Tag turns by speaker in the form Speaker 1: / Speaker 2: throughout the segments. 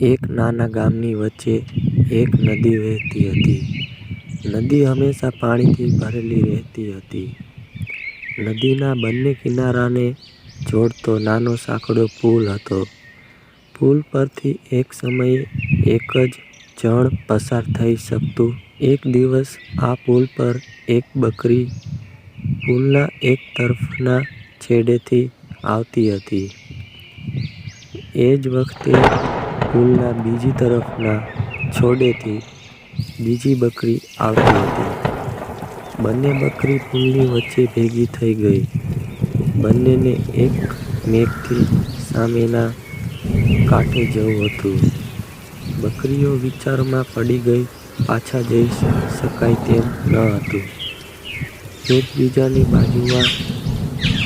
Speaker 1: એક નાના ગામની વચ્ચે એક નદી વહેતી હતી. નદી હંમેશા પાણીથી ભરેલી રહેતી હતી. નદીના બંને કિનારાને જોડતો નાનો સાંકડો પુલ હતો. પુલ પરથી એક સમયે એક જ જણ પસાર થઈ શકતું. એક દિવસ આ પુલ પર એક બકરી પુલના એક તરફના છેડેથી આવતી હતી. એ જ વખતે પુલના બીજી તરફના છોડેથી બીજી બકરી આવતી હતી. બંને બકરી પુલની વચ્ચે ભેગી થઈ ગઈ. બંનેને એકમેકથી સામેના કાંઠે જવું હતું. બકરીઓ વિચારમાં પડી ગઈ. પાછા જઈ શકાય તેમ ન હતું. એકબીજાની બાજુમાં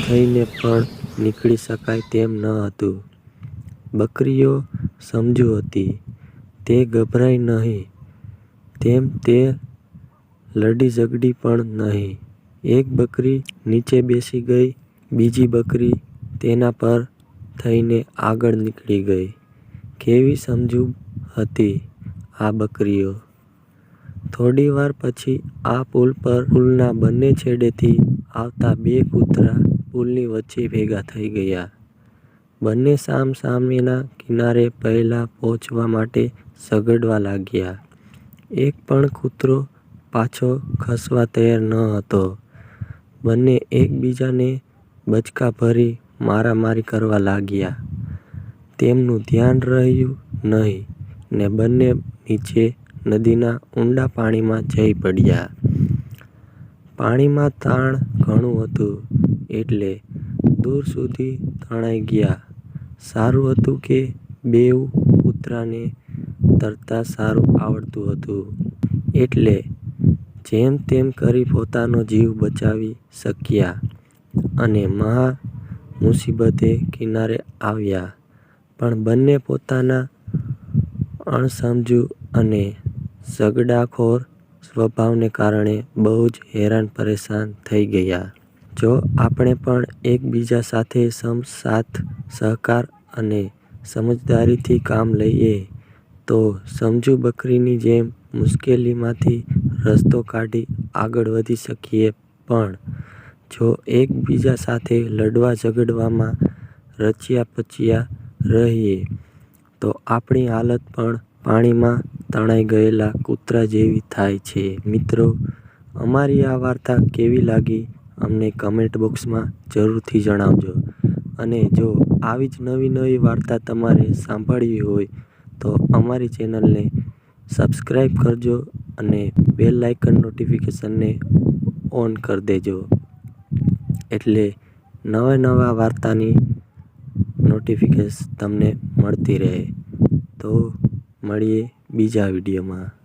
Speaker 1: થઈને પણ નીકળી શકાય તેમ ન હતું. બકરીઓ સમજુ હતી. તે ગભરાઈ નહીં, તેમ તે લડી ઝગડી પણ નહીં. એક બકરી નીચે બેસી ગઈ. બીજી બકરી તેના પર થઈને આગળ નીકળી ગઈ. કેવી સમજુ હતી આ બકરીઓ! થોડી વાર પછી આ પુલ પર પુલના બંને છેડેથી આવતા બે કૂતરા પુલની વચ્ચે ભેગા થઈ ગયા. બંને સામસામેના કિનારે પહેલા પહોંચવા માટે ઝઘડવા લાગ્યા. એક પણ કૂતરો પાછો ખસવા તૈયાર ન હતો. બંને એકબીજાને બચકા ભરી મારામારી કરવા લાગ્યા. તેમનું ધ્યાન રહ્યું નહીં ને બંને નીચે નદીના ઊંડા પાણીમાં જઈ પડ્યા. પાણીમાં તાણ ઘણું હતું એટલે દૂર સુધી તણાઈ ગયા. સારું હતું કે બેઉ કૂતરાને તરતા સારું આવડતું હતું એટલે જેમ તેમ કરી પોતાનો જીવ બચાવી શક્યા અને મહા મુસીબતે કિનારે આવ્યા. પણ બંને પોતાના અણસમજુ અને ઝઘડાખોર સ્વભાવને કારણે બહુ જ હેરાન પરેશાન થઈ ગયા. જો આપણે પણ એકબીજા સાથે સાથ સહકાર અને સમજદારીથી કામ લઈએ તો સમજુ બકરીની જેમ મુશ્કેલીમાંથી રસ્તો કાઢી આગળ વધી શકીએ. પણ જો એકબીજા સાથે લડવા ઝઘડવામાં રચ્યા પચ્યા રહીએ તો આપણી હાલત પણ પાણીમાં તણાઈ ગયેલા કૂતરા જેવી થાય છે. મિત્રો, અમારી આ વાર્તા કેવી લાગી અમને કમેન્ટ બોક્સમાં જરૂરથી જણાવજો. અને જો આવી જ નવી વાર્તા તમારે સાંભળવી હોય તો અમારી ચેનલને સબસ્ક્રાઈબ કરજો અને બેલ આઇકન નોટિફિકેશનને ઓન કરી દેજો એટલે નવા વાર્તાની નોટિફિકેશન તમને મળતી રહે. તો મળીએ બીજા વિડીયોમાં.